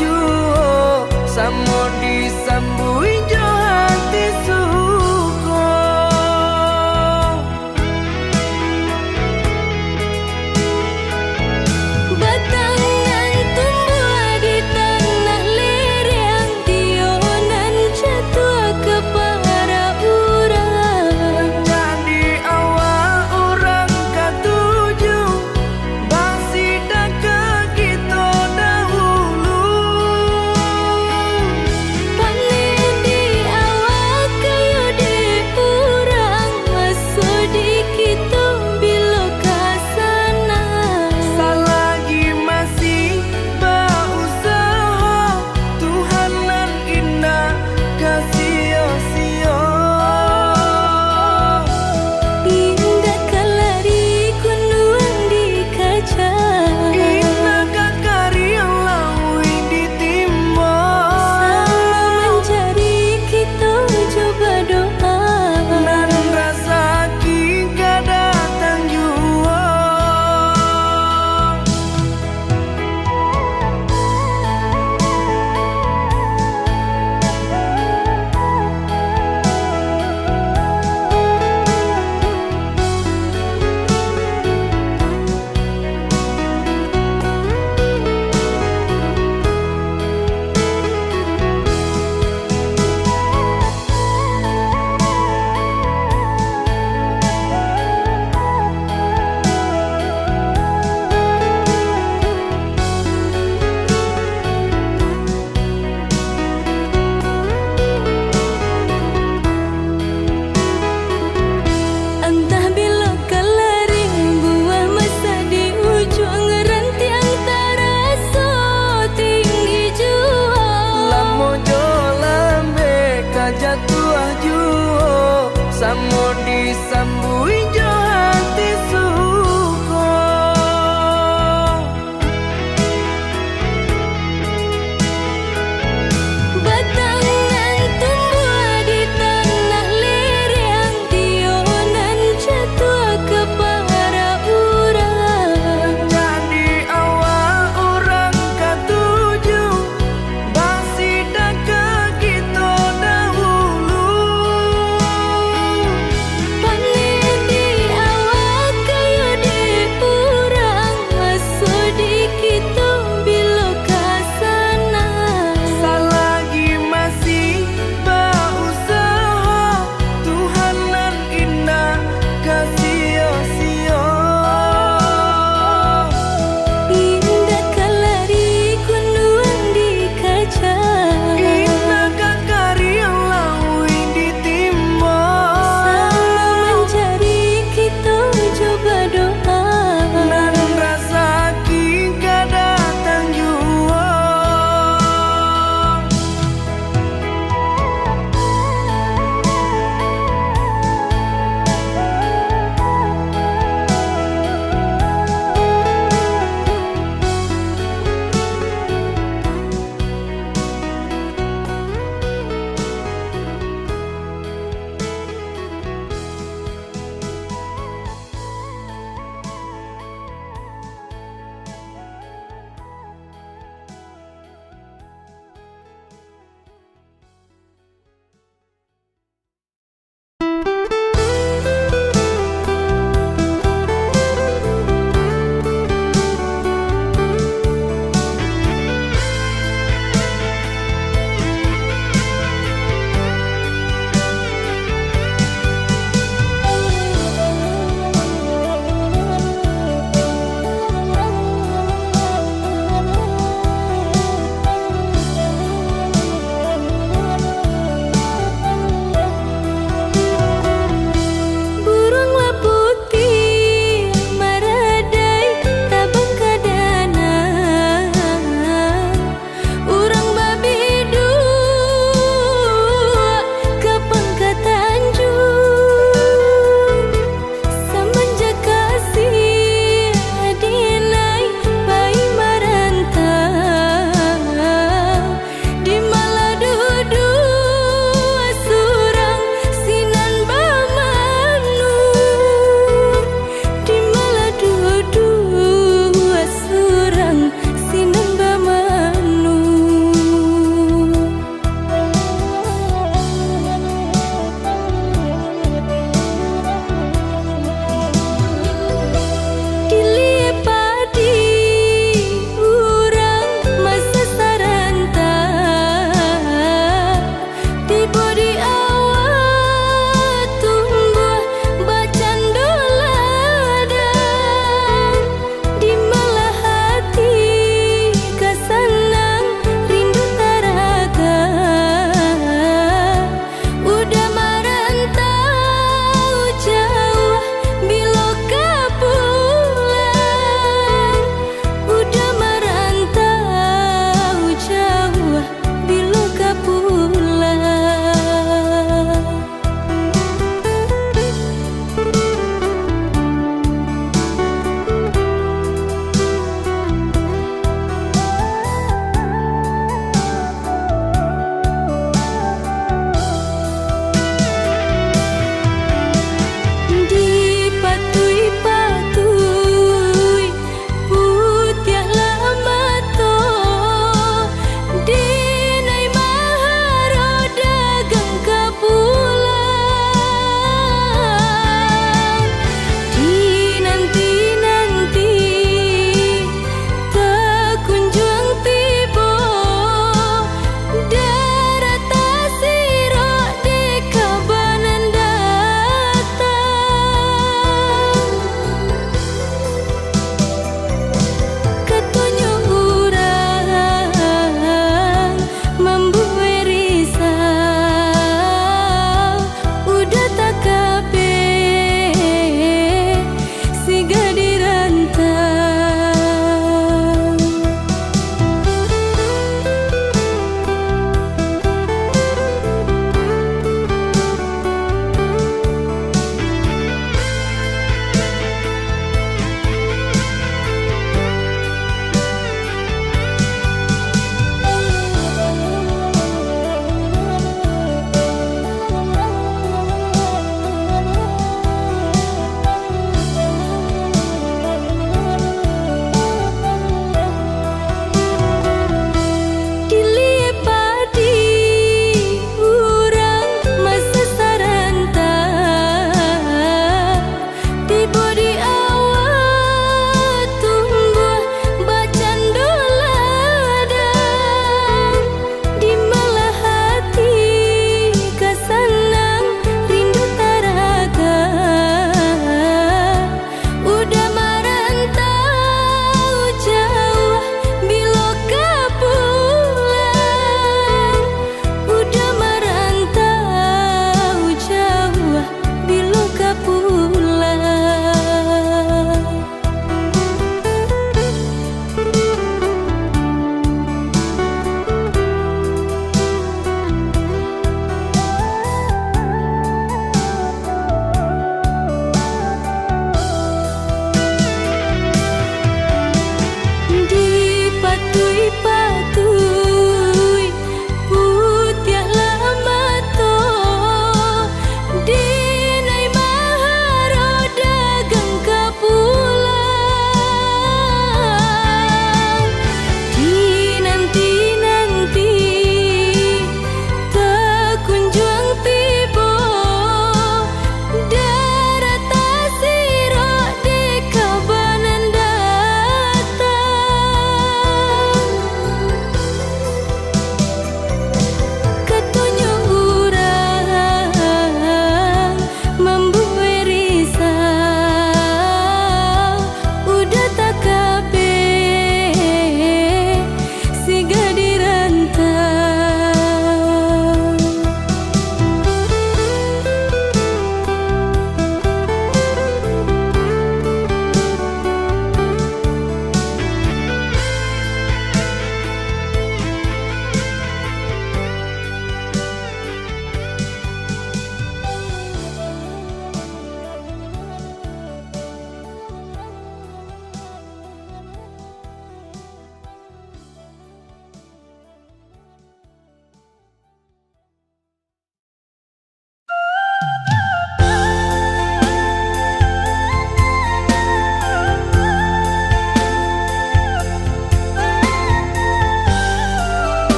tuju samo disambui jo hati suko. Batangan tumbuh di tanah lereng, tionan jatuh ke para urang. Jadi awal orang katuju basida ke kita dahulu. Panera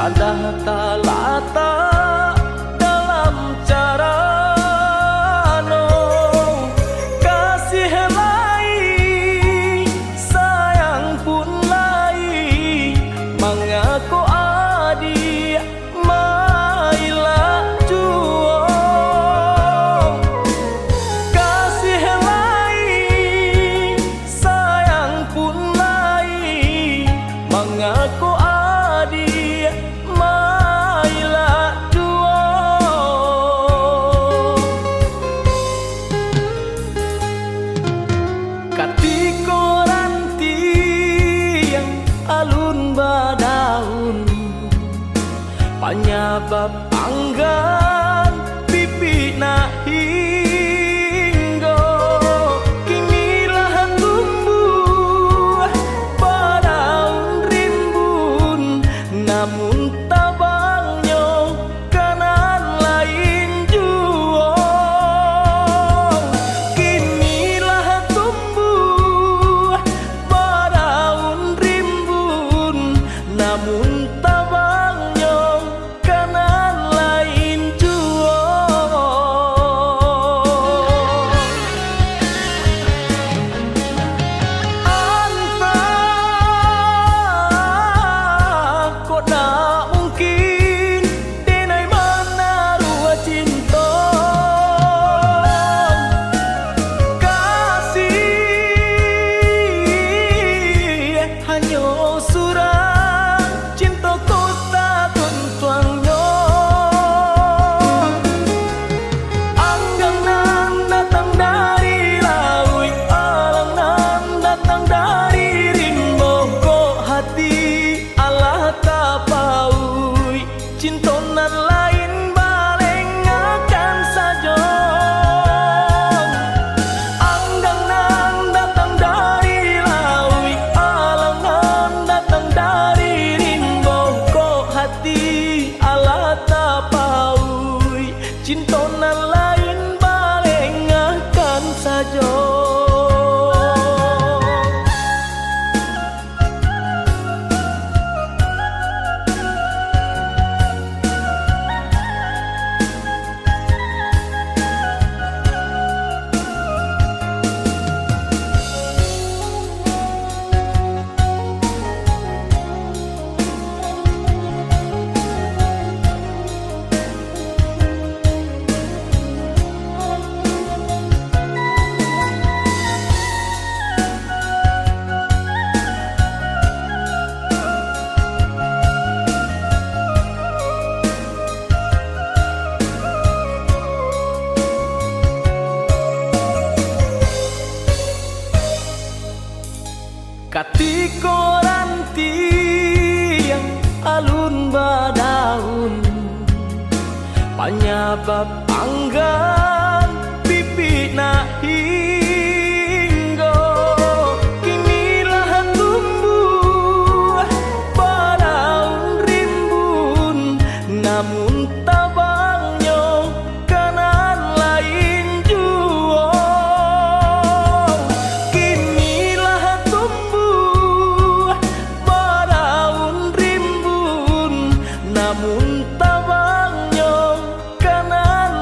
ada talata dalam cara no kasih lai sayang pun lai mengaku adi mailah juo kasih lai sayang pun lai mengaku adi mailah juo katiko ranti yang alun badaun penyebab anggan pipi na hinggo kinilah tumbuh badaun rimbun namun tabangnya kanan lain juo kinilah tumbuh badaun rimbun namun tabangnya kanan lain juo anta kok tak mungkin denai mana rua cinta kasih hanya surang cinta kota tuntuangnya anggang nan datang dari laut alang nan datang dari rimbo kok hati Allah tapaui cinta nan lain baleng akan saja anggang nan datang dari laut alang nan datang dari rimbo kok hati Allah tapaui cinta nan lain baleng akan saja katiko ranti yang alun badaun penyebab anggan pipi na hinggo kinilah tumbuh badaun rimbun namun tabangnya kanan lain juo kinilah tumbuh badaun rimbun namun tabangnya kanan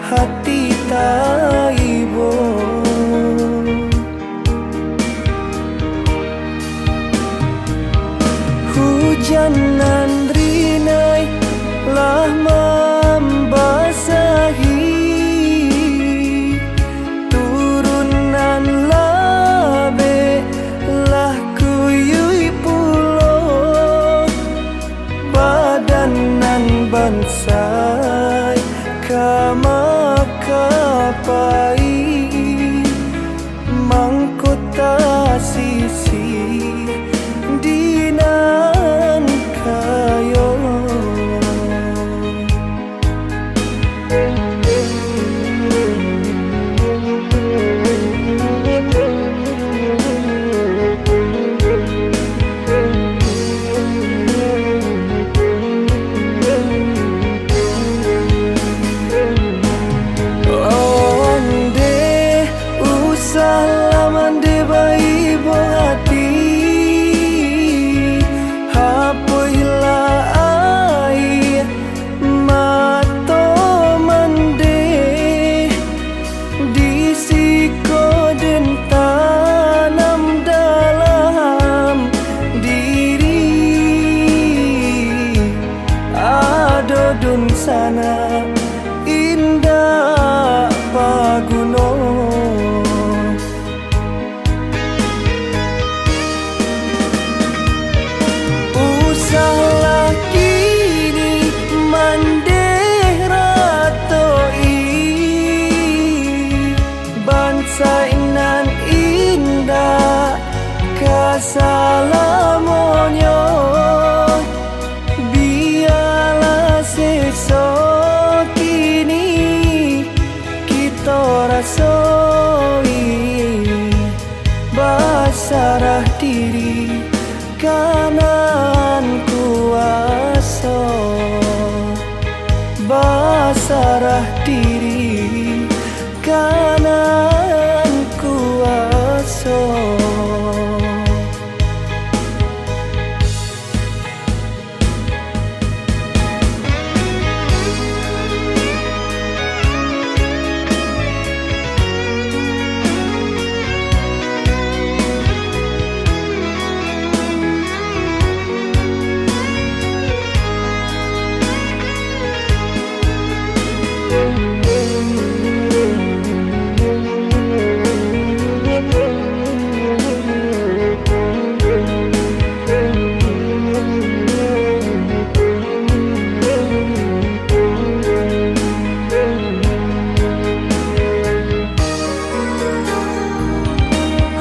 hati taibo. Hujan nan rinai lah membasahi turunan labe lah kuyui pulo badan nan bansai kamakapai mangkota sisi dinan kayo. Salaman de bai bohati hapoila ai mato mande disiko den tanam dalam diri adodun sana indah paguno. Salah kini mandeh ratoi bangsa inan indah kasalamonyo biarlah sesok kini kita rasoi basarah diri kanan kuasa basarah diri kanan kuasa.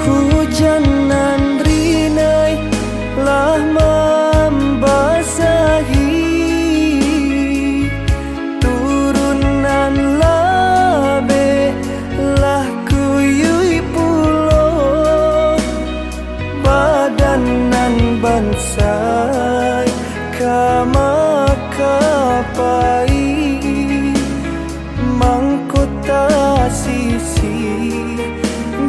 Hujan nan rinai lah membasahi turunan labe lah kuyui pulo badan nan bansai kamakapai mangkota sisi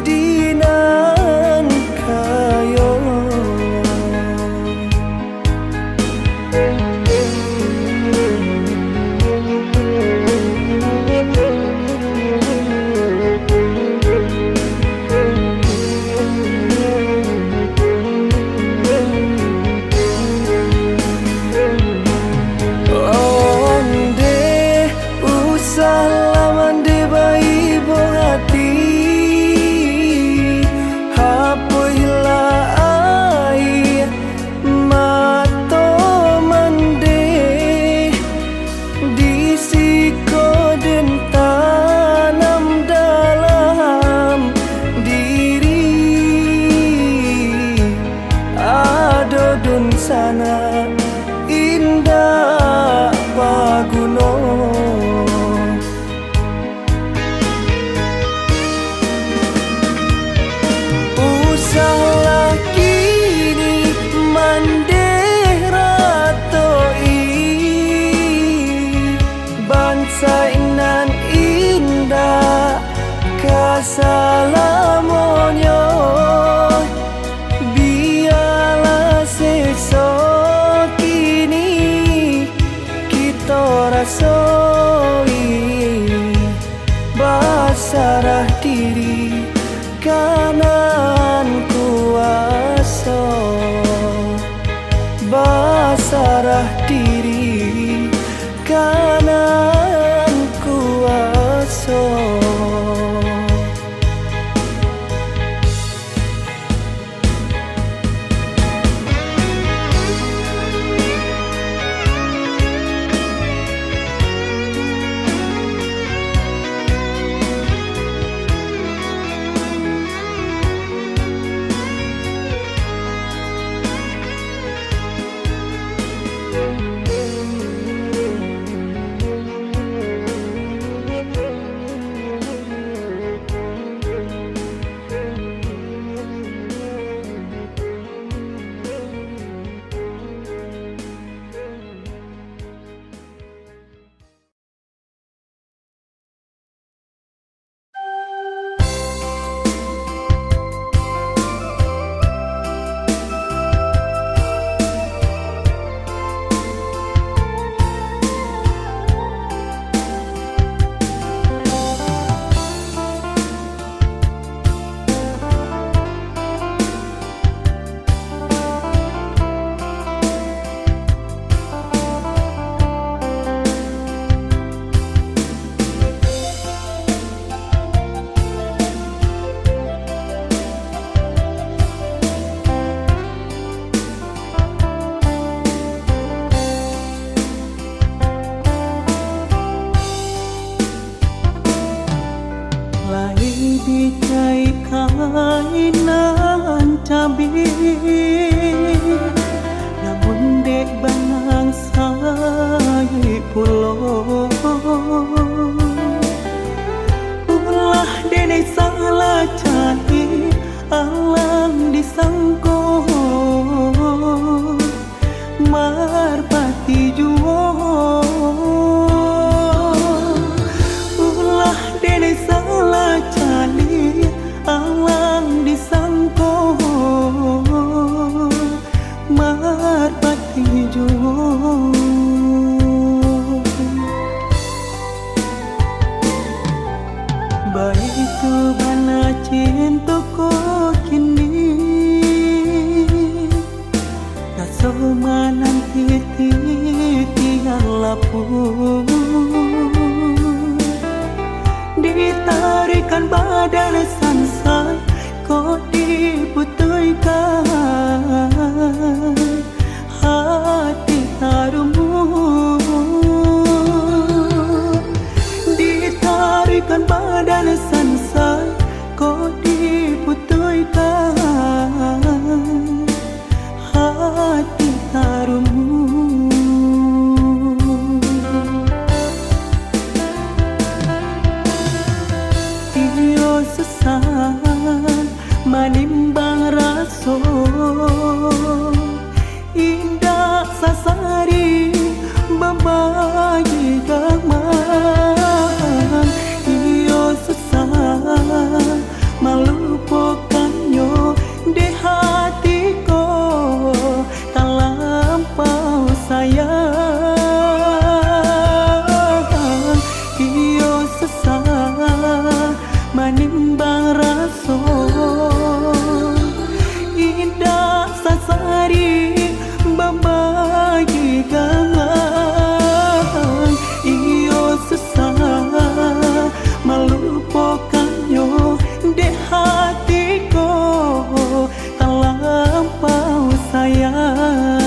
dinan kayo. Onde usalaman de bai bohati hapoila ai mato mande disiko den tanam dalam diri adodun sana indah paguno. Salah kini mandeh ratoi bangsa inan indah kasalamonyo biarlah sesok kini kita rasa di kainan cabi, namun dek banang saya pulau. Ulah dene salah cari alang disangko, marpati juo. Ulah dene salah cari alang disangko, marpati juo. Baik itu bana cintaku kini, naso nanti tiang lapun, ditarikan badan sansai, kau diputuykan hati harumu, ditarikan badan sansai, kau diputuykan hati harumu. Iyo sesat manimbang raso, indah sasari berbagi gaman. Iyo sesat melupakannya di hatiku, tak lampau sayang. Iyo sesat manimbang raso, indah sasari berbagi gaman. Iyo sesat melupakannya di hatiku, tak lampau sayang.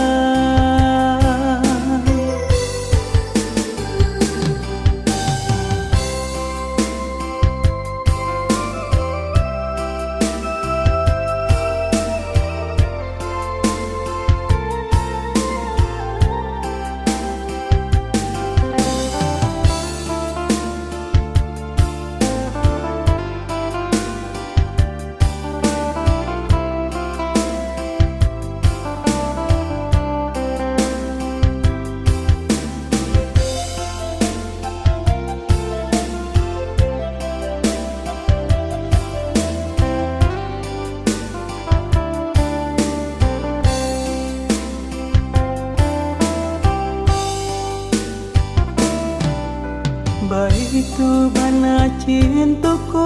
Baik itu bana cintaku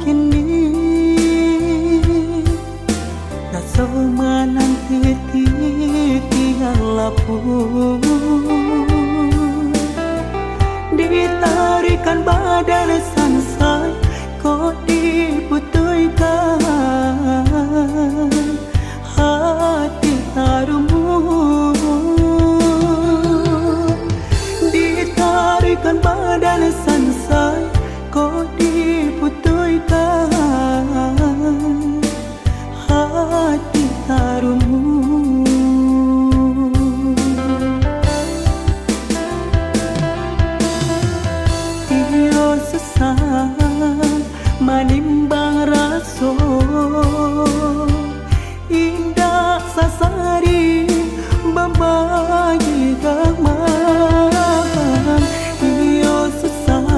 kini, naso nanti tiang lapun, ditarikan badan sansai, kau diputuykan hati harumu, ditarikan badan sansai, kau diputuykan hati harumu. Iyo sesat manimbang raso, indah sasari berbagi gaman. Iyo sesat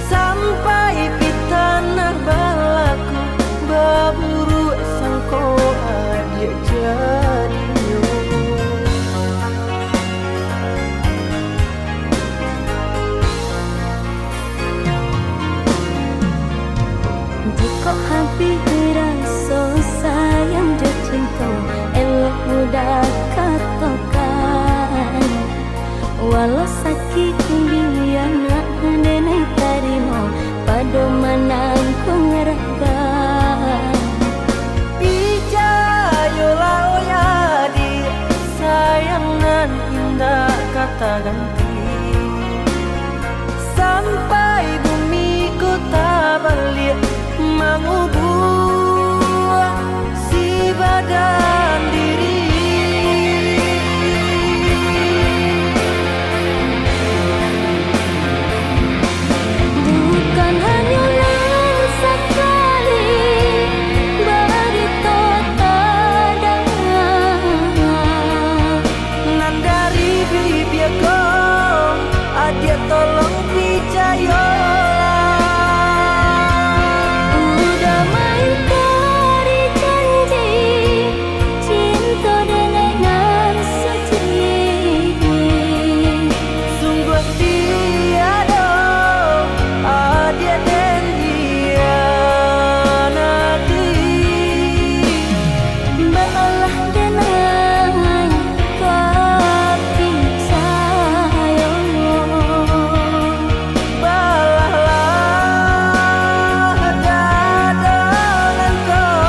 sampai di tanah balaku berburu sangko adik jadinya. Jika habis rasa sayang dan cinta, elok mudah katakan. Walau sakit dia nak denai tarimo, pada mana ku ngeragam. Pijayolah oya di sayang nan indah kata ganti, sampai bumi ku tak balik mengubur si badan diri. Bukan hanya sekali berita tadang, Nan dari bibir kau adik tolong pijayolah. udah main kari janji cinta dengan suci. Sungguh tiada adik dan dia nanti. Balah dengan kaki saya, Balahlah dadangan kau.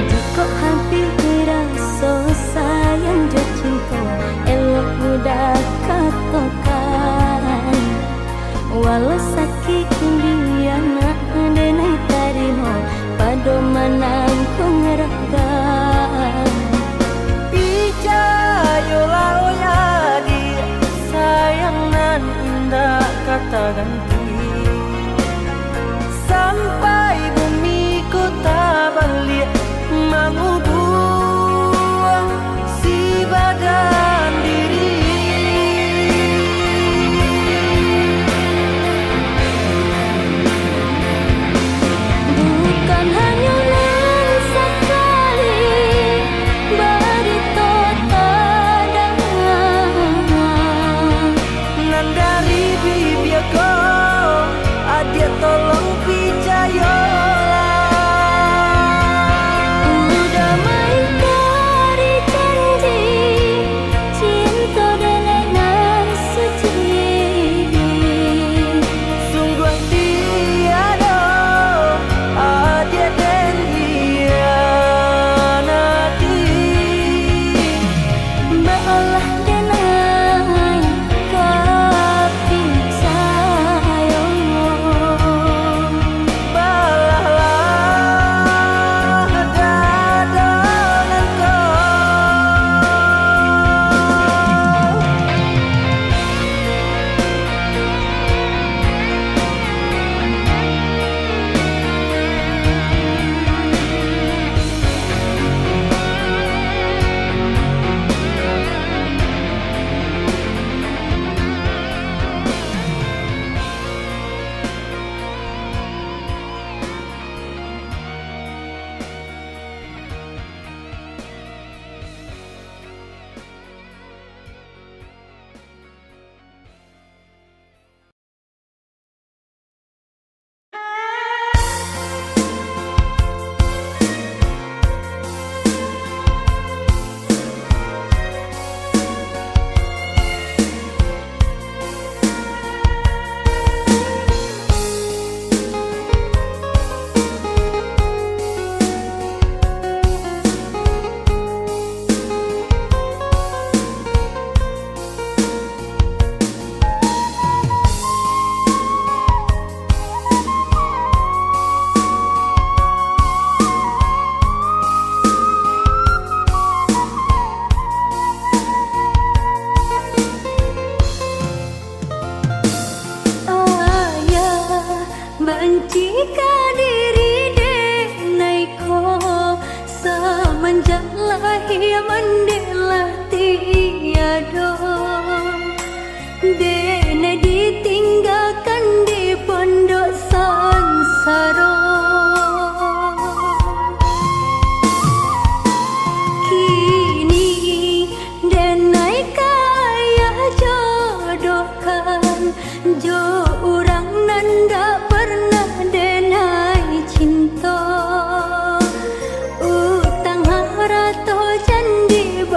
jika habis rasa sayang dan cinta, elok mudah katakan. Walau sakit dia nak denai tarimo, pada mana ku ngeragam. Pijayolah oya di sayang nan indah kata ganti, sampai bumi ku tak balik mengubur si badan diri. Bukan hanya sekali berita tadang, Nan dari bibir kau Mencika diri denai ko semenjak lahir mendelah tiada denai ditinggalkan di pondok sansara. Kini denai kaya jodohkan jo orang nanda pernah denai cinta utang harato jandi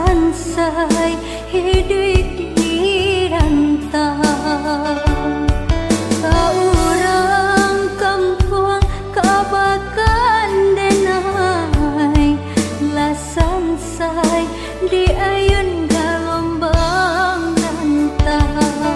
sansai hidup di rantau. Orang kampung kabakan denai la sansai di ayun galombang rantau.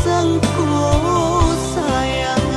pasangku sayang.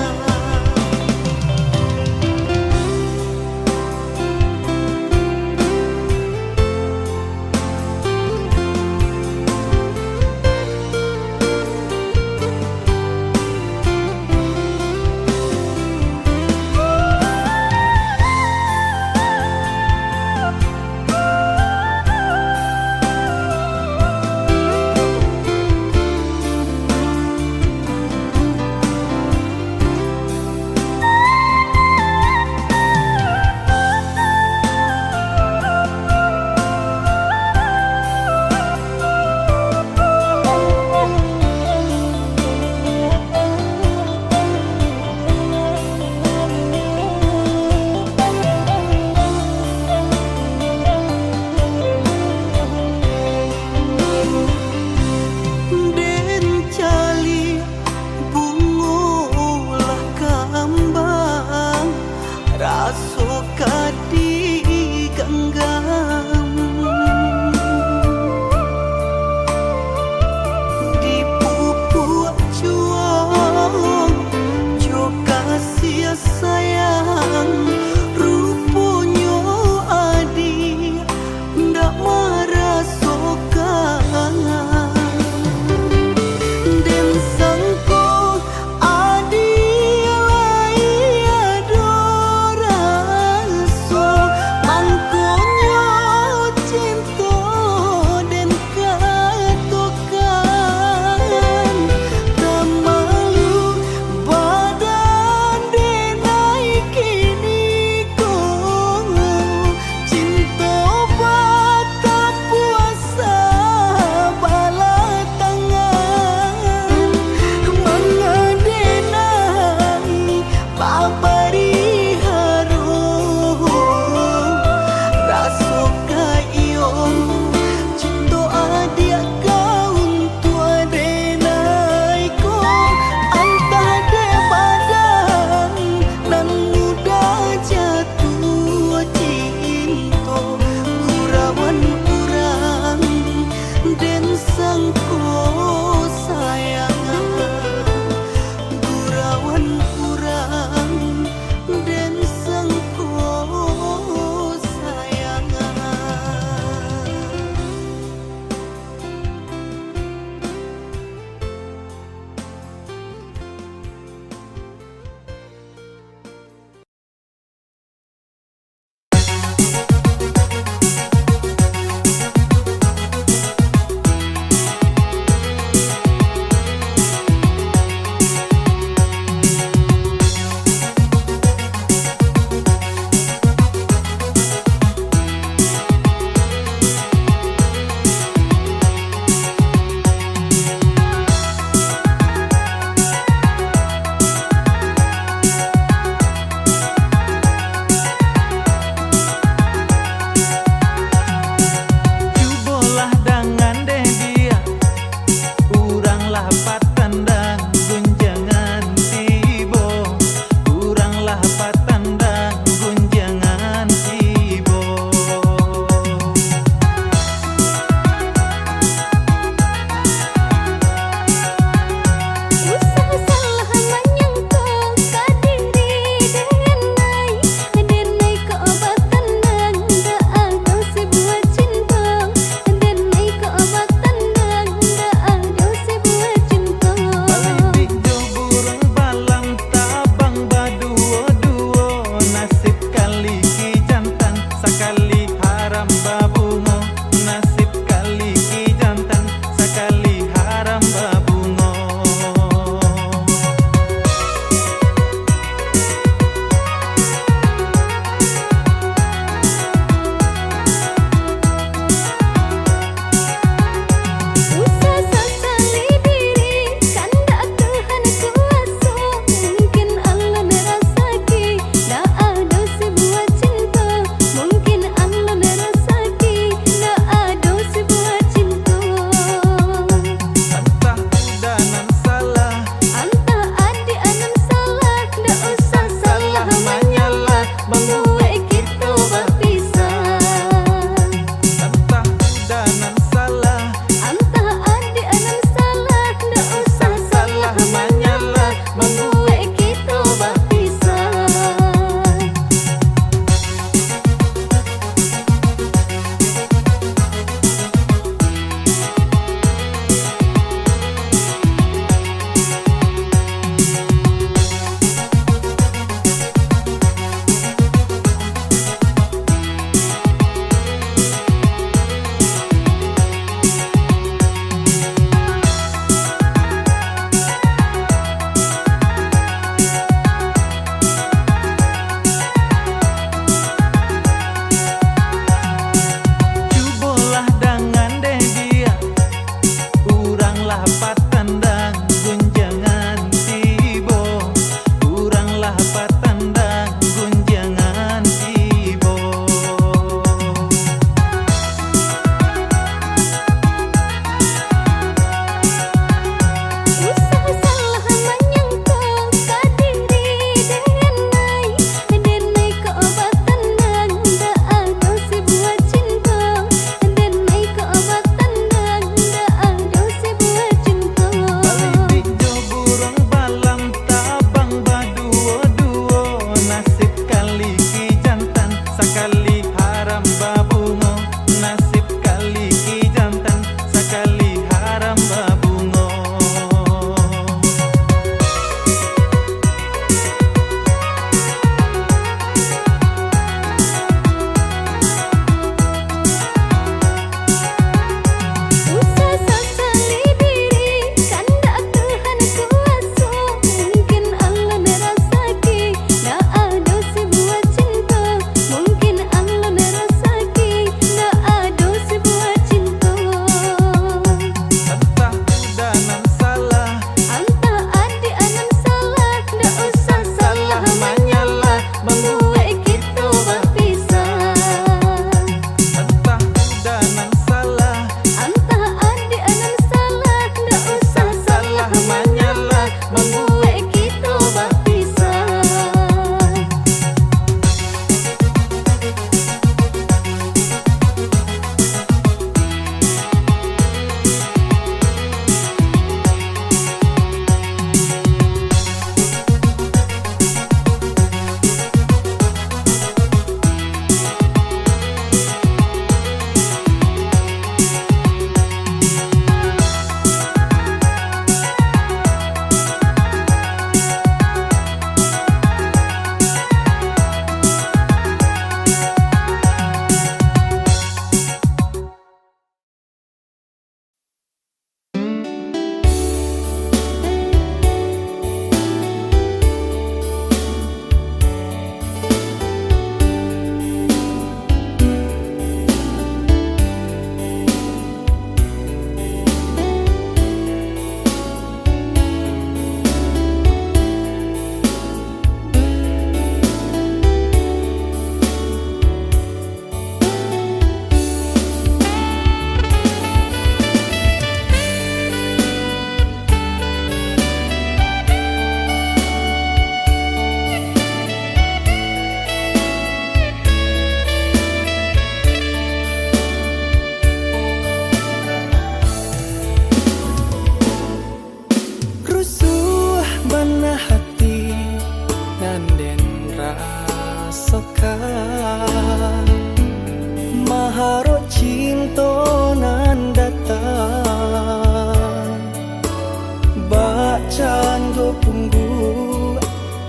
macan do punggu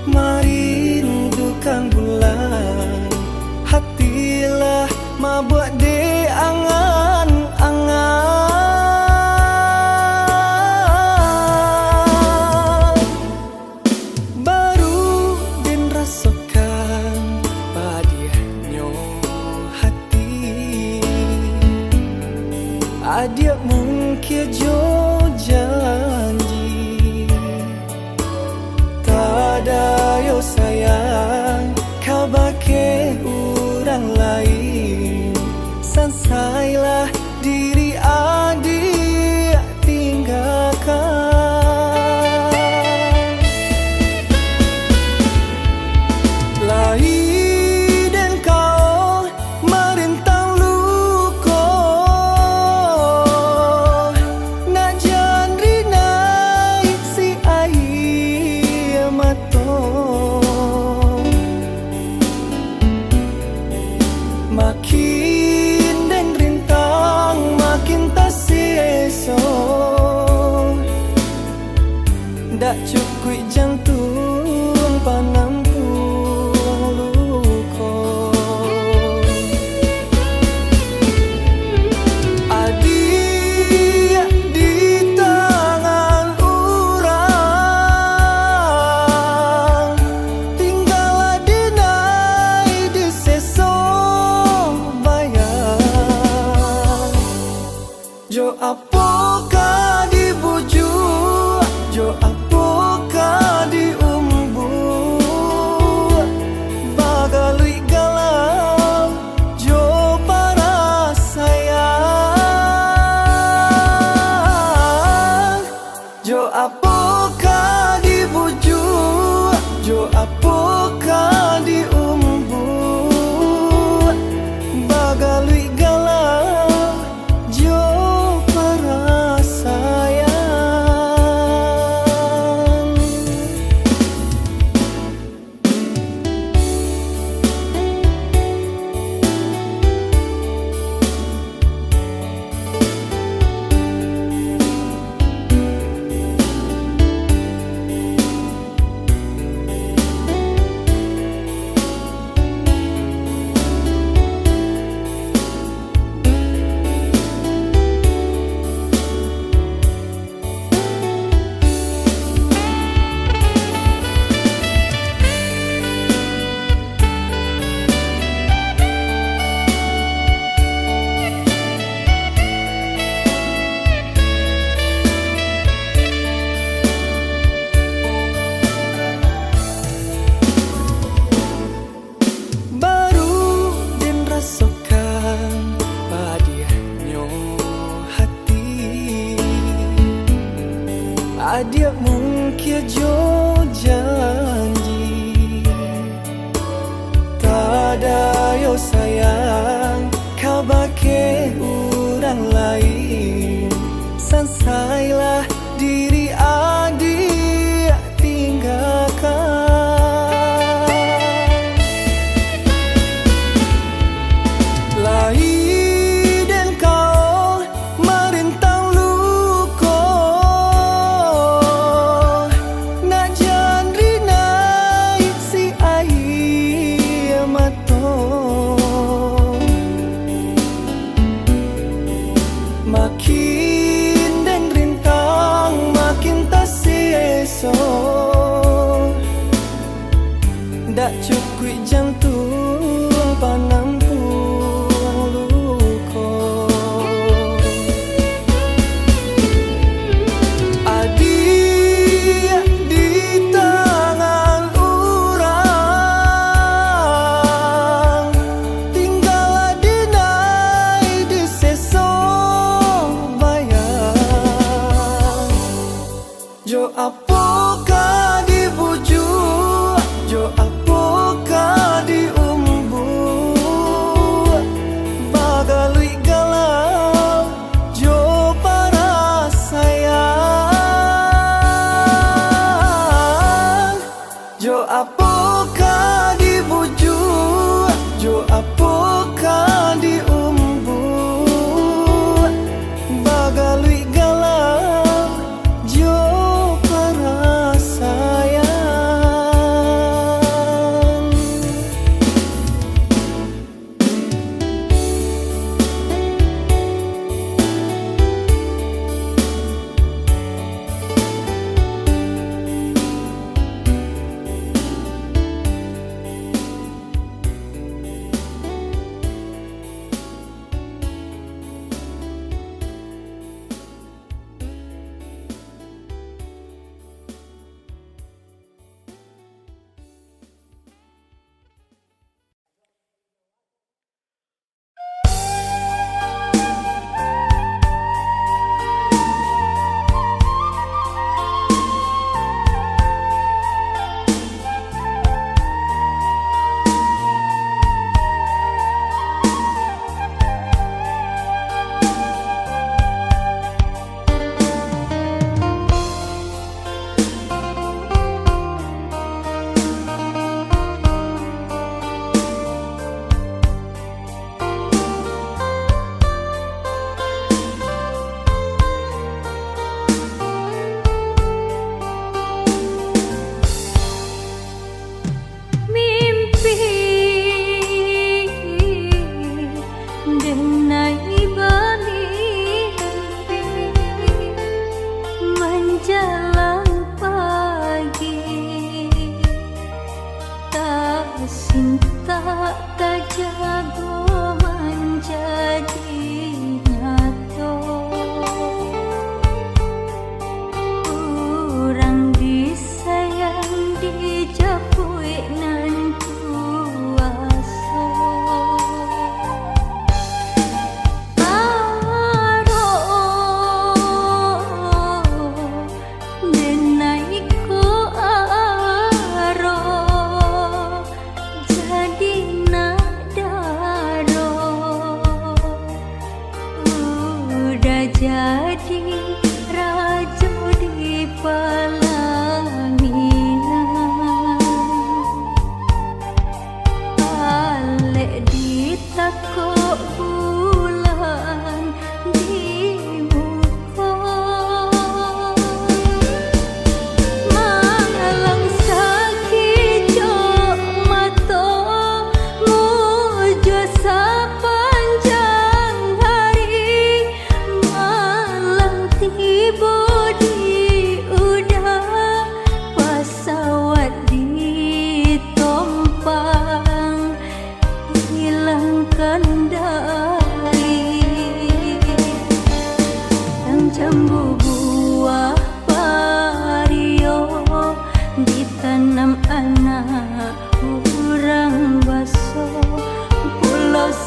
merindukan bulan, hatilah mabuat de angan-angan. Baru den rasakan padiahnya hati, adia mungkin jo janji, tada yo sayang kau bake orang lain, sansailah diri adik tinggalkan. Lahir dan kau merintang luko, nak jandri naik si air mato, makin dan rintang makin tak seso, dak cukup jantung panampung luko. Adik di tangan orang, tinggal dinai di seso bayang. Jo apokah dibujuk, jo apokah diumbu, bagalui galau jo para sayang. Jo apokah dibujuk, jo apokah diumbu, bagalui galau jo para sayang. Baru den rasakan padiahnya hati, adia mungkin jo janji, tada yo sayang kau bake orang lain, sansailah diri adik tinggalkan. Lahir dan kau merintang luko, nak jandri naik si air mato, makin dan rintang makin tak seso, dak cukup jantung panampung luko. Adik di tangan orang, tinggal dinai di seso bayang. Jo apokah dibujuk, jo apokah diumbu, bagalui galau jo para sayang. Jo apokah dibujuk, jo apokah diumbu, bagalui galau jo para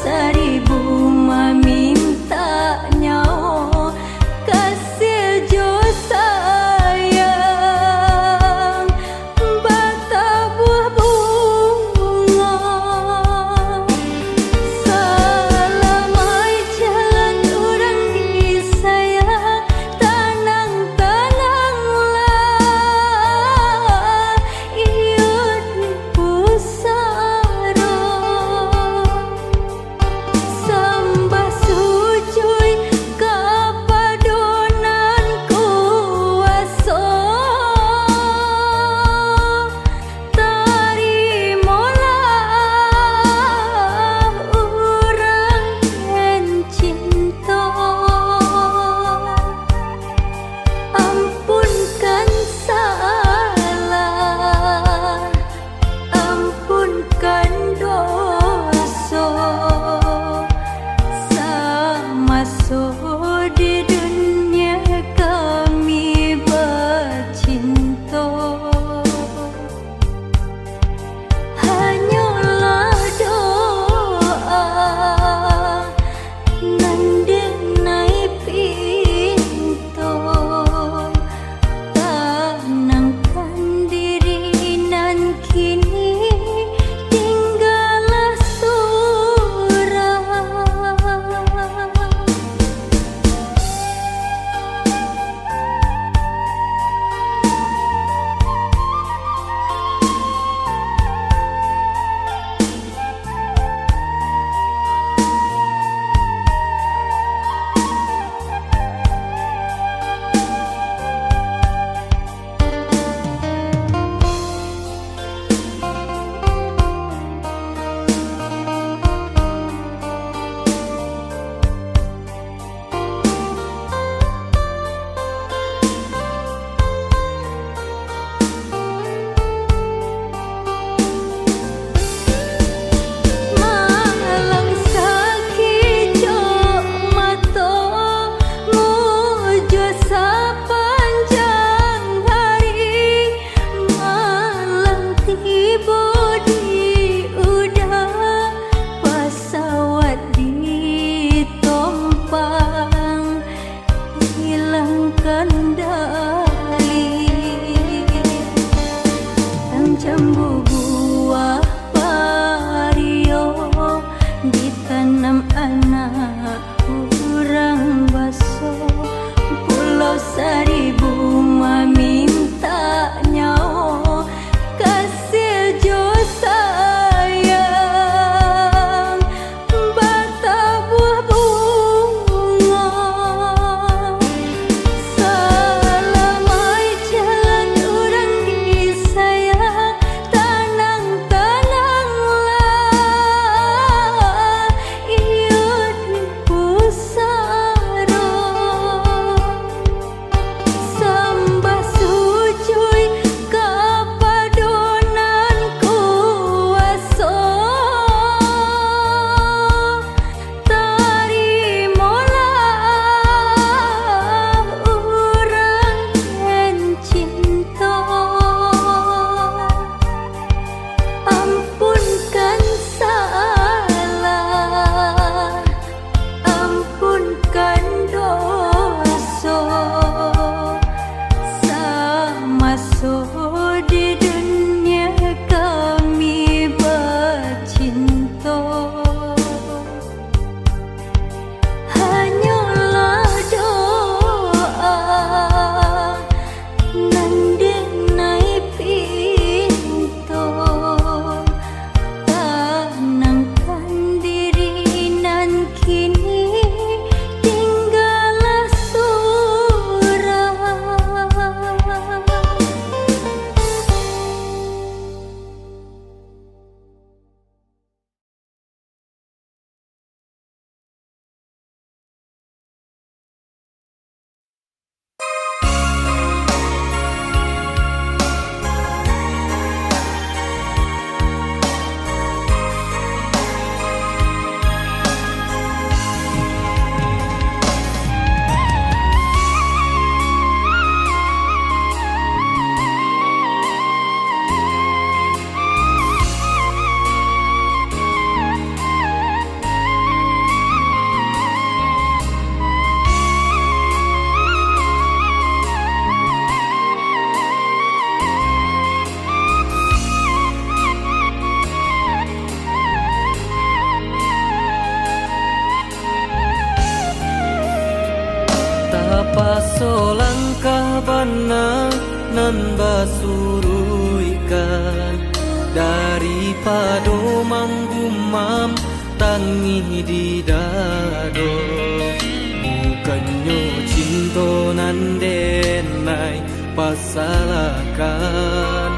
seribu meminta nyawa kasih jo sayang bata buah bunga selamai jalan orang disayang tenang-tenanglah iut di pusara sembah sujud kepadunan kuasa terimalah orang yang cinta ampunkan salah ampunkan dosa sama di dunia kami bercinta hanyalah doa nan denai pintu tenangkan diri nan kini tinggallah surah malang sakit jok mata mujo sepanjang hari malang tiba di udara pesawat ditompang hilang kendali yang jambu buah vario ditanam anak orang baso pulau seribu meminta nyawa kasih jo sayang bata buah bunga selamai jalan orang disayang tanah nan basuruikan daripada manggumam tangi di dado. Bukannya cinta nan denai pasalakan,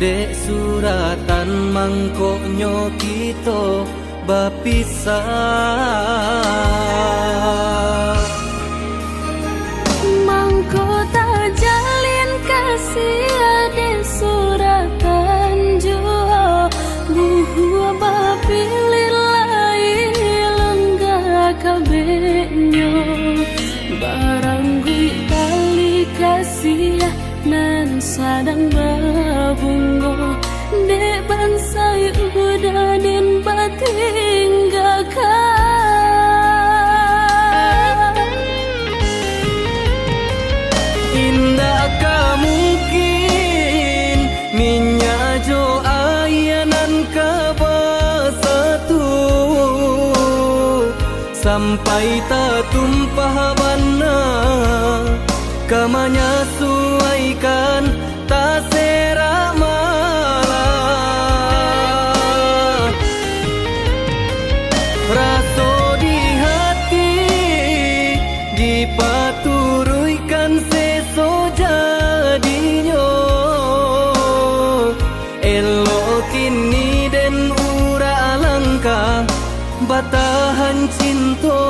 dek suratan mangkoknya kita bapisah. Mangko tak jalin kasih ada suratan jua buhua bapilin lain lenggah kabinyo barang gui tali kasih nan sadang babunggo dek bansai udah den batinggakan. Indakkah mungkin minyak jo ayanan kabasatu sampai tak tumpah bana kamanya suaikan tak serak malah raso di hati dipaturuykan seso jadinyo elokin ni den ura alangkah batahan cinta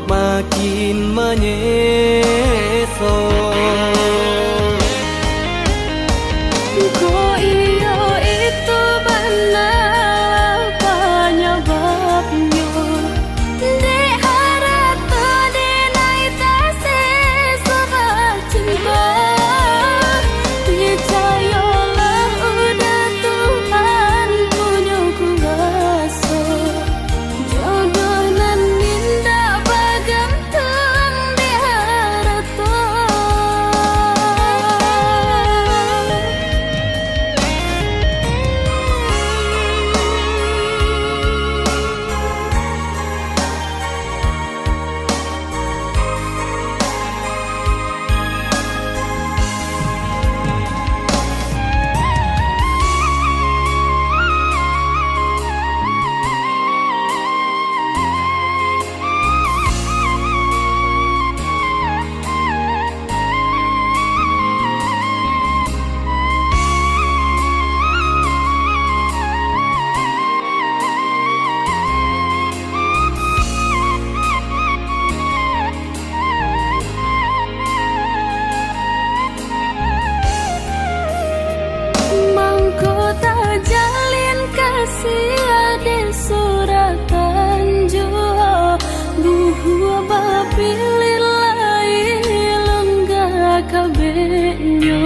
makin menyeso. Ko iyo itu benar penyebabnya dek harap tak denai tak sesobat cinta. Percayalah udah Tuhan punya kuasa jodoh nan indah bagantung di harata. Mangko tak jalin kasih ada suratan jua buhua bapilin lain lenggah kabinyo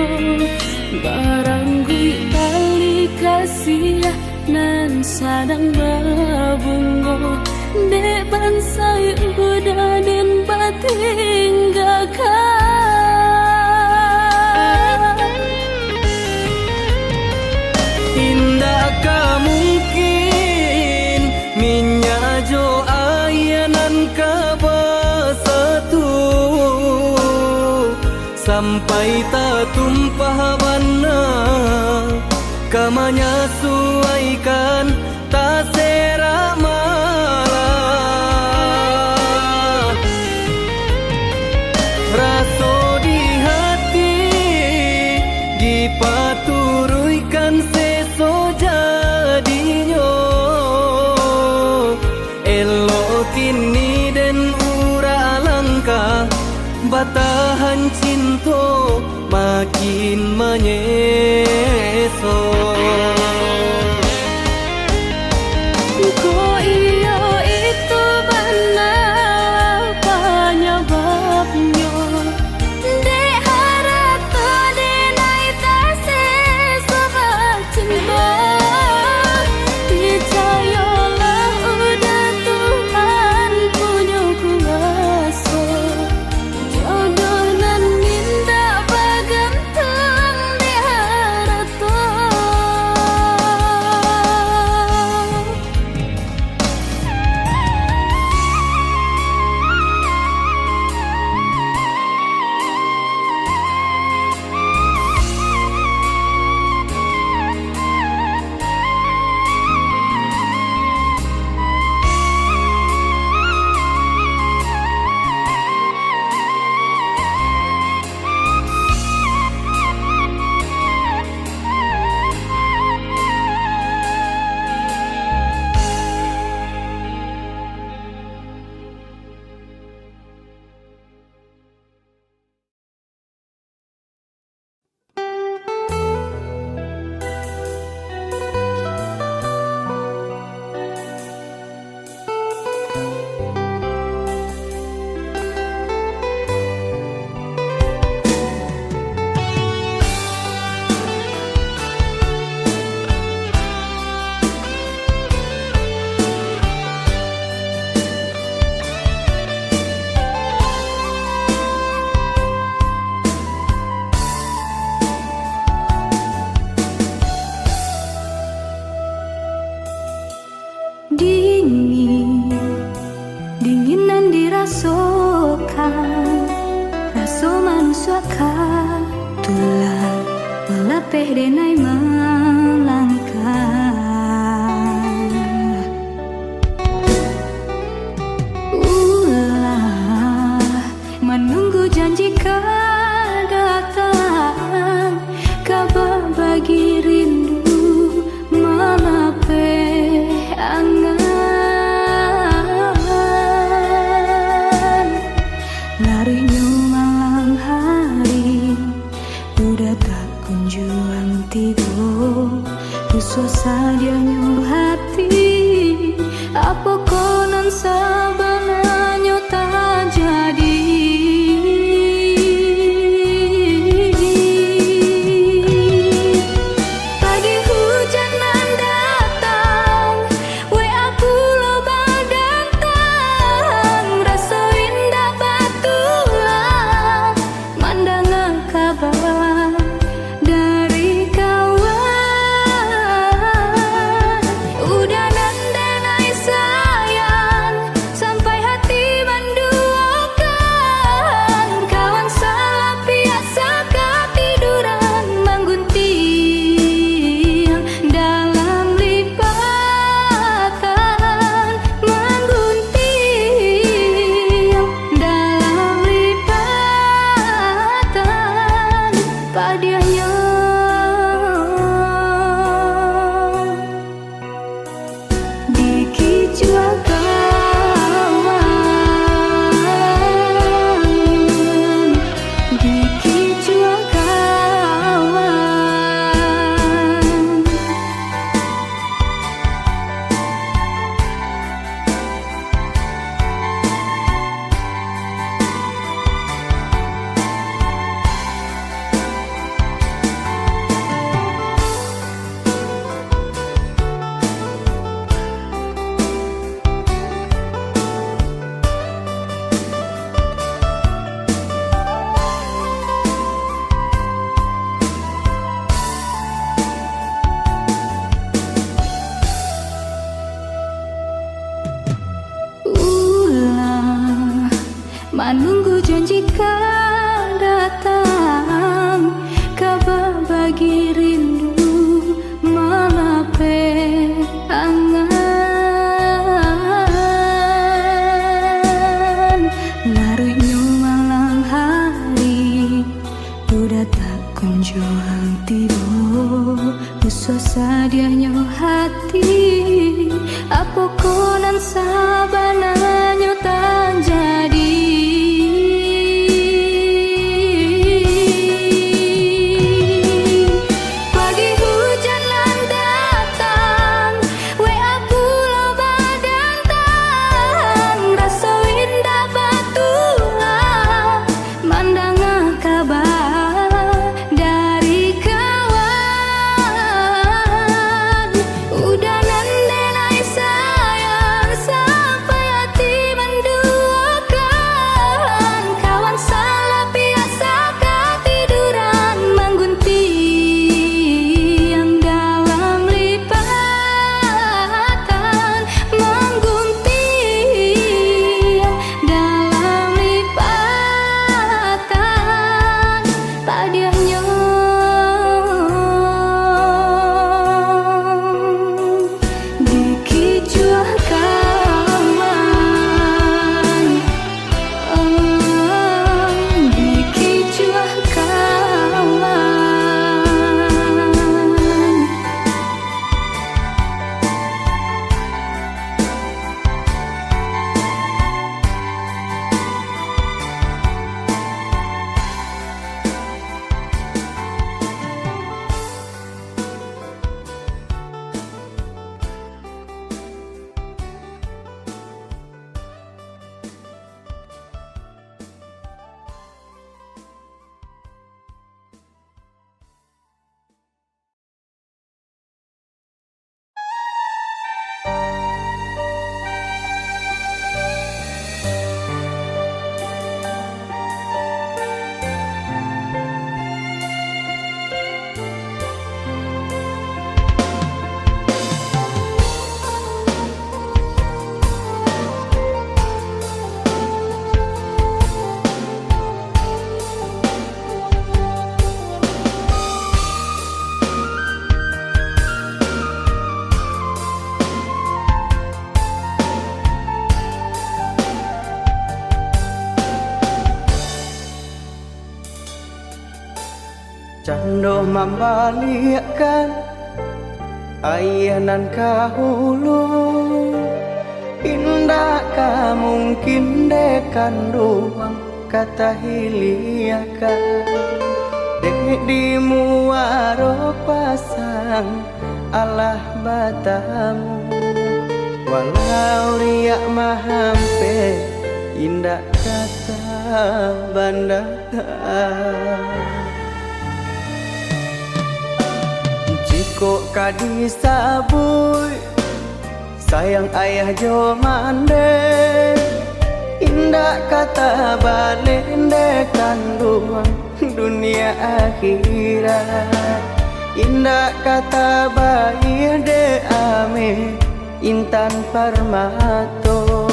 barang gui tali kasih nan sadang babunggo dek bansai udah den batinggakan. Indakkah mungkin minyak jo ayanan kabasatu sampai tak tumpah bana kamanya suaikan tak serak malah raso di hati dipaturuykan seso jadinyo elokin ni den ura alangkah batahan cinta makin menyeso. Kabeh denai melangkah menunggu janji kau datang, kabar bagi rindu malape angan. Larinya malam hari, udah tak kunjung tidur. Susah sadianya hati, apa konon sabananya tak jadi. Menunggu janji kau datang, kabar bagi rindu malape angan. Larutnya malam hari, udah tak kunjung tidur. Susah sadianya hati, apa konon sabananya tak jadi. Sampai hati menduakan Cando membalikan ayanan kahulu, indah ka mungkin dekan ruang kata hiliakan. Dek di muaro pasang Allah batamu, walau riak mahampe indah kata bandar. Jiko kadi sabui sayang ayah jo mande, indah kata balende kandung dunia akhirat. Indah kata bayi de ame intan parmato,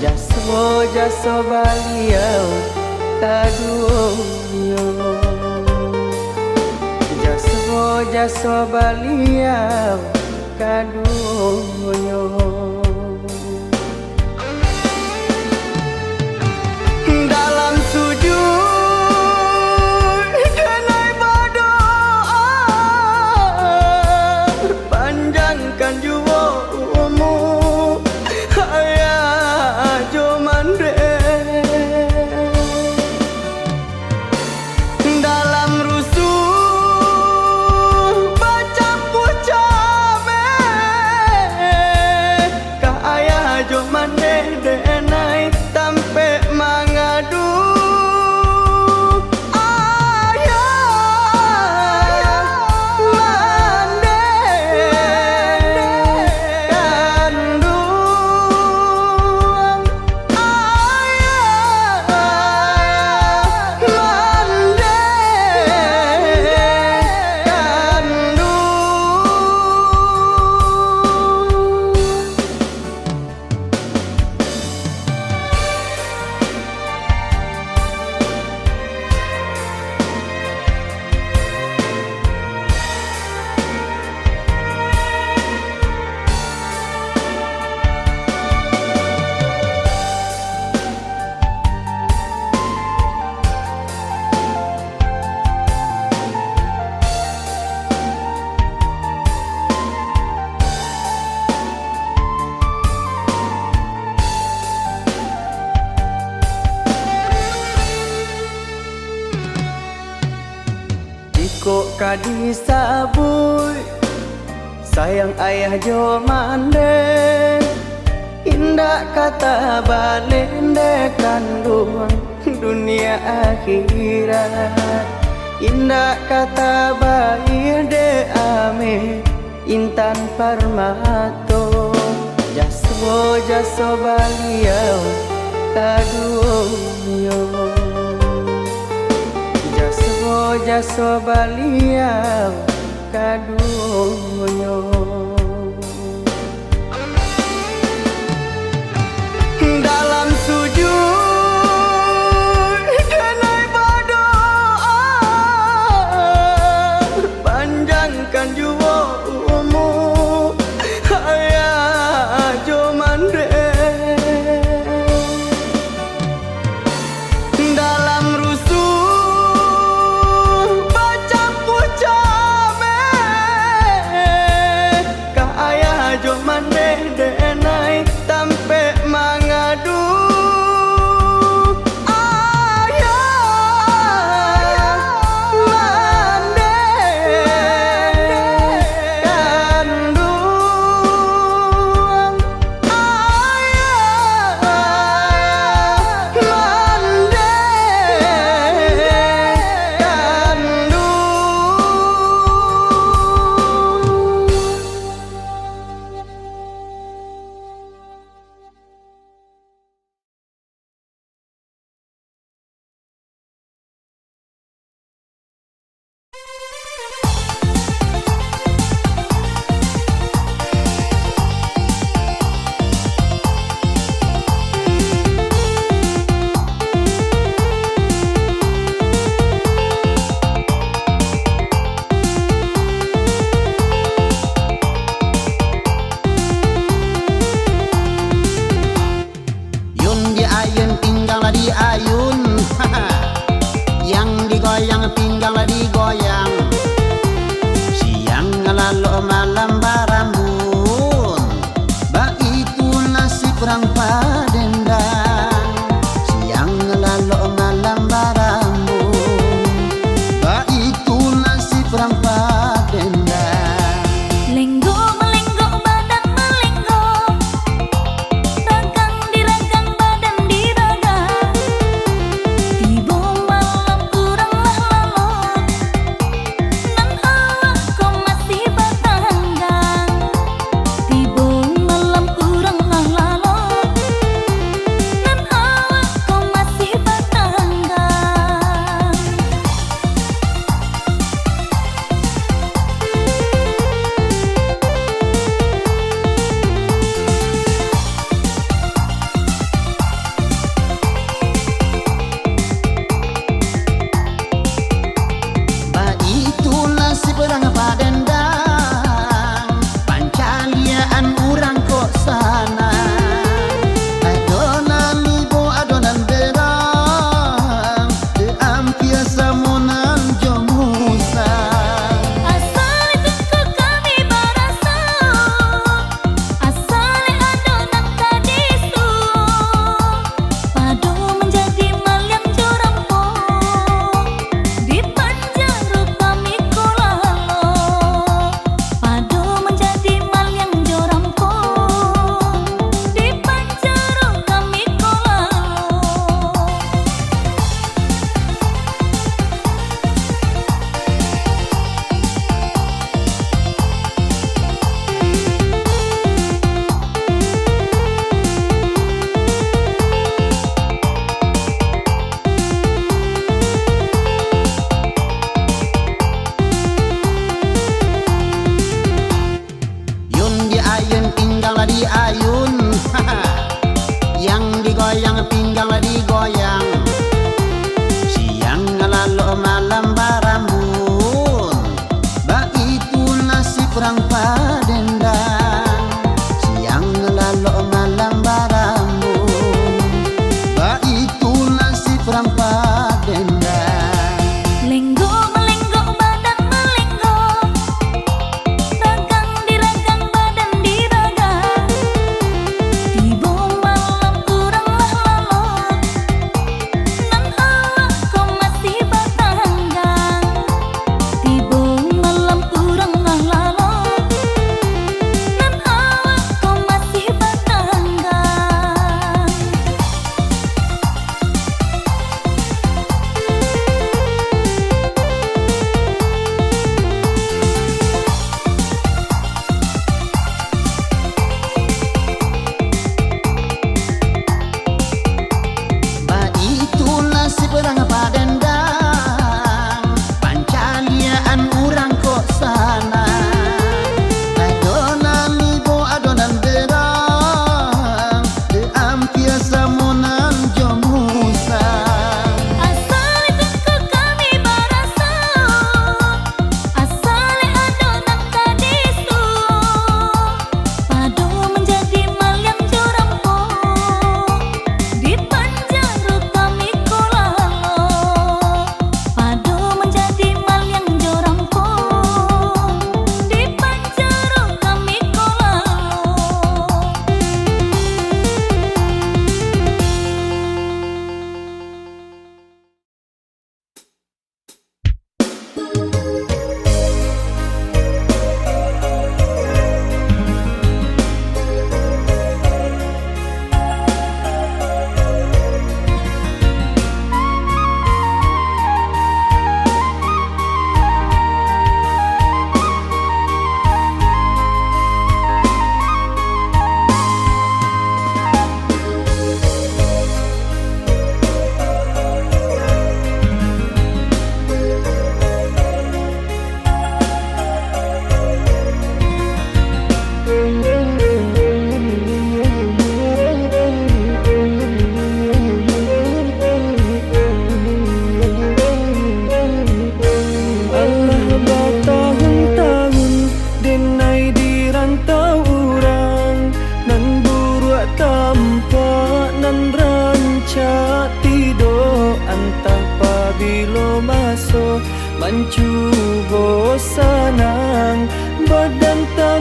jaso jaso baliau kaduyo, jaso jaso baliau kaduyo. Dalam sujud kenai berdoa, panjangkan jua umur ayah jomande. Dalam rusuh baca pucabe, kah ayah jomande denai tampe mangadu. Kok kadi sabui sayang ayah jo mande, indah kata balende kandung dunia akhirat. Indah kata bayi de ame intan parmato, jaso jaso baliau kaduyo, jaso baliau kaduyo. Dalam sujud kenai berdoa, panjangkan jua umur ayah jomande. Dalam rusuh baca pucabe, lalu malam barambun, ba itu nasi kurang padendang. Siang lalu malam barambun, ba itu nasi kurang padendang. Lenggo melenggo badan melenggo, ragang diragang badan diragang. Tiba malam kuranglah lalot, nan awak kau masih batanggang. Tiba malam kuranglah lalot, nan awak kau masih batanggang. Ba itu nasi perang padendang, pancalian urang kok sana. Adonan ibu adonan berang, de ampia samonan jomusa. Asal itu kami barasa, asal adonan kadisu. Pado menjadi malyang jorampo, di panjaro kami kolalo. Pado menjadi malyang jorampo, di panjaro kami kolalo. Yun di ayun tinggallah di ayun, yang digoyang tinggallah digoyang. Siang lalu malam barambun, ba itu nasi kurang padendang. Siang lalu malam barambun, ba itu nasi kurang padendang. Lenggo melenggo badan melenggo, ragang diragang badan diragang. Tiba malam kuranglah lalot, nan awak kau masih batanggang. Tiba malam kuranglah lalot,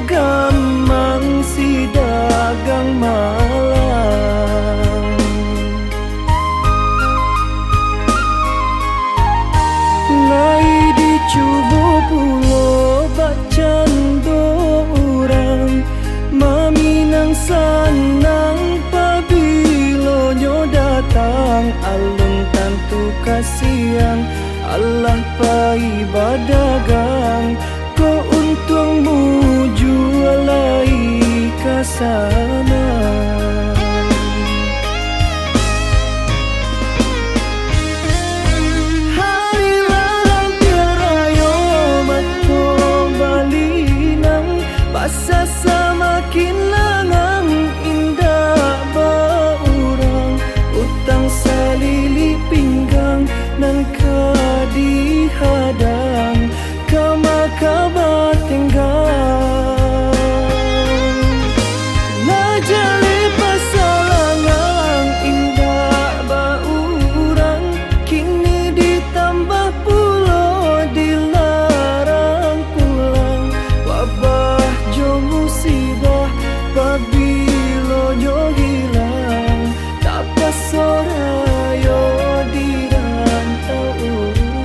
gamang si dagang malang. Lai dicubo pulo bacan do orang maminang sanang pabilo nyo datang alun tantu kasiang Allah pai badagang ko untung mu jualai kasana. Hari larang terayo matko balinang basa semakin langang indah baurang utang salili pinggang nan kadihadang kama kabatenggang najali pasalangang indah baurang kini ditambah pulo dilarang pulang wabah jo musibah pabilo jo hilang tak pasorayo di rantau urang.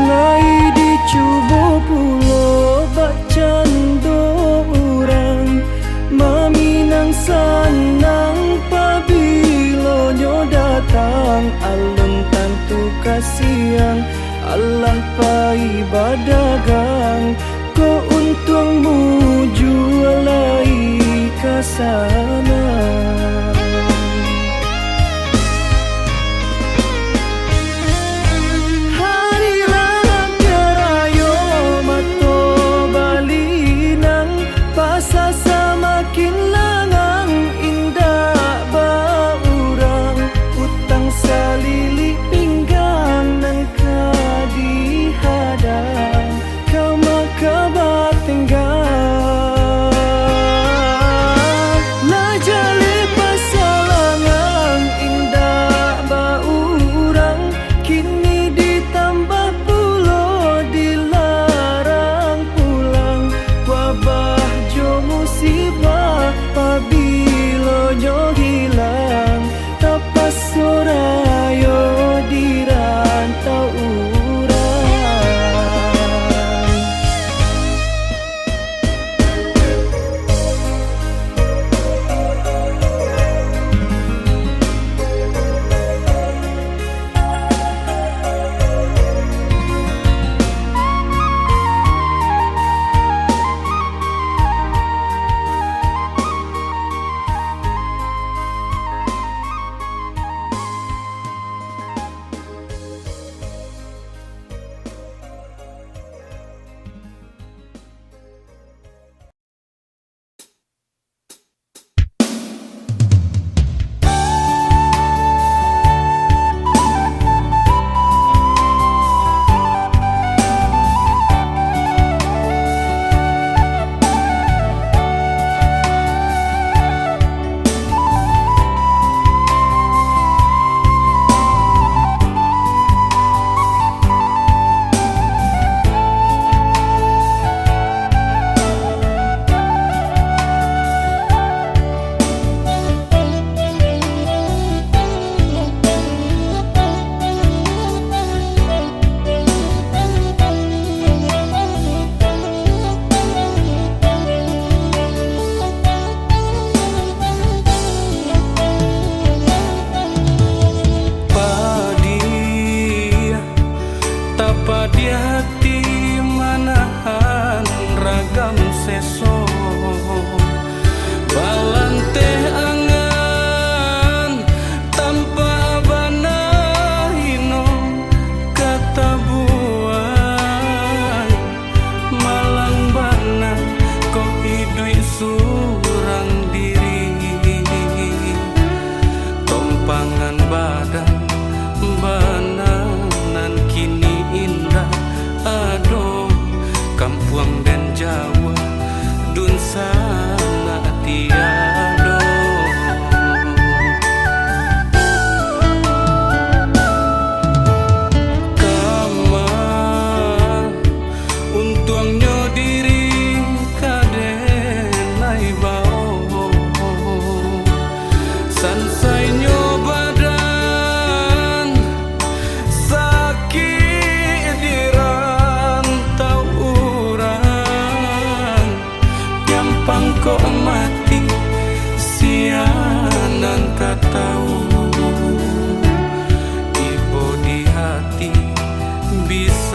Lai dicubo pulo bacan do orang maminang sanang pabilo nyo datang alun tantu kasiang Allah pai badagang ko untung mu jualai kasana. Basa semakin langang indah baurang utang salili pinggang nan kadihadang kama kabatenggang najali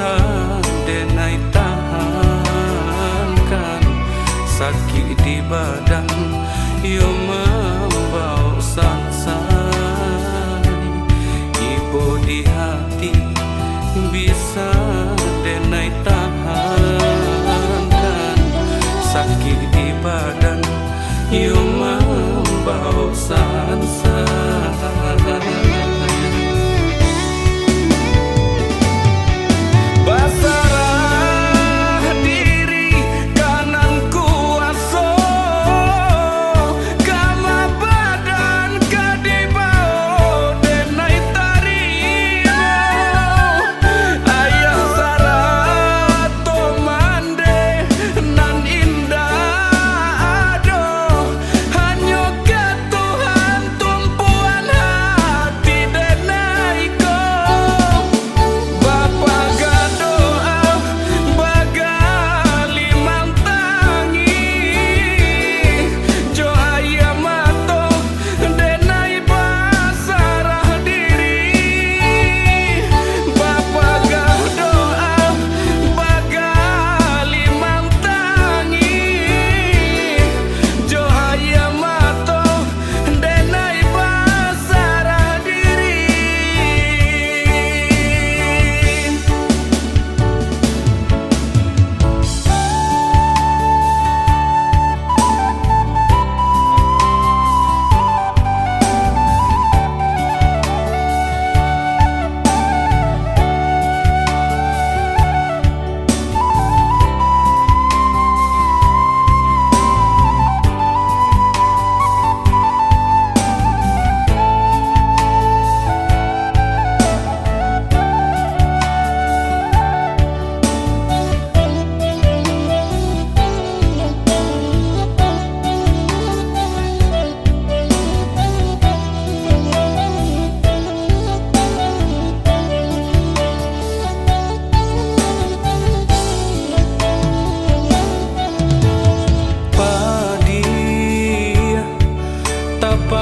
bisa denai tahankan sakit di badan yo membau sansani ibu di hati bisa denai tahankan sakit di badan yo membau sansani.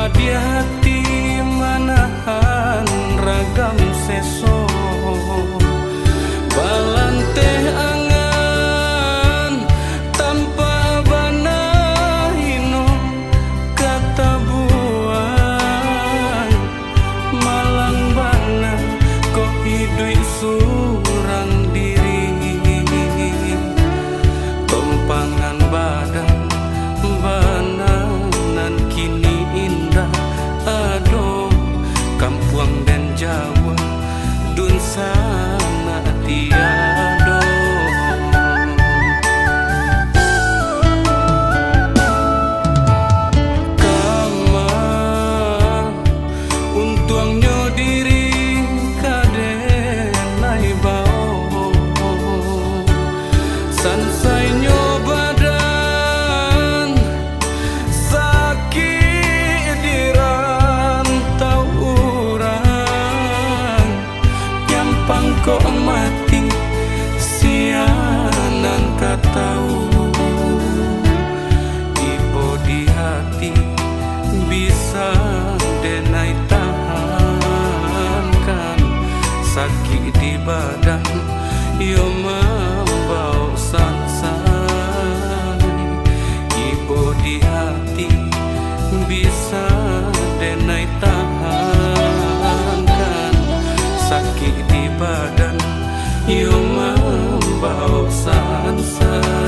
Di hati manahan ragam seso balante angan tanpa bana hino kata buan malang bana kok hidui surang diri tumpangan badan bananan kini indah aduh kampuang dan Jawa dun sana tiado kama untuangnya diri kadenai bau sansainya kok mati sianan katau ibu di hati bisa denai tahankan sakit di badan yo membau sansani ibu di hati bisa denai tahankan sakit di badan yo membau sansa.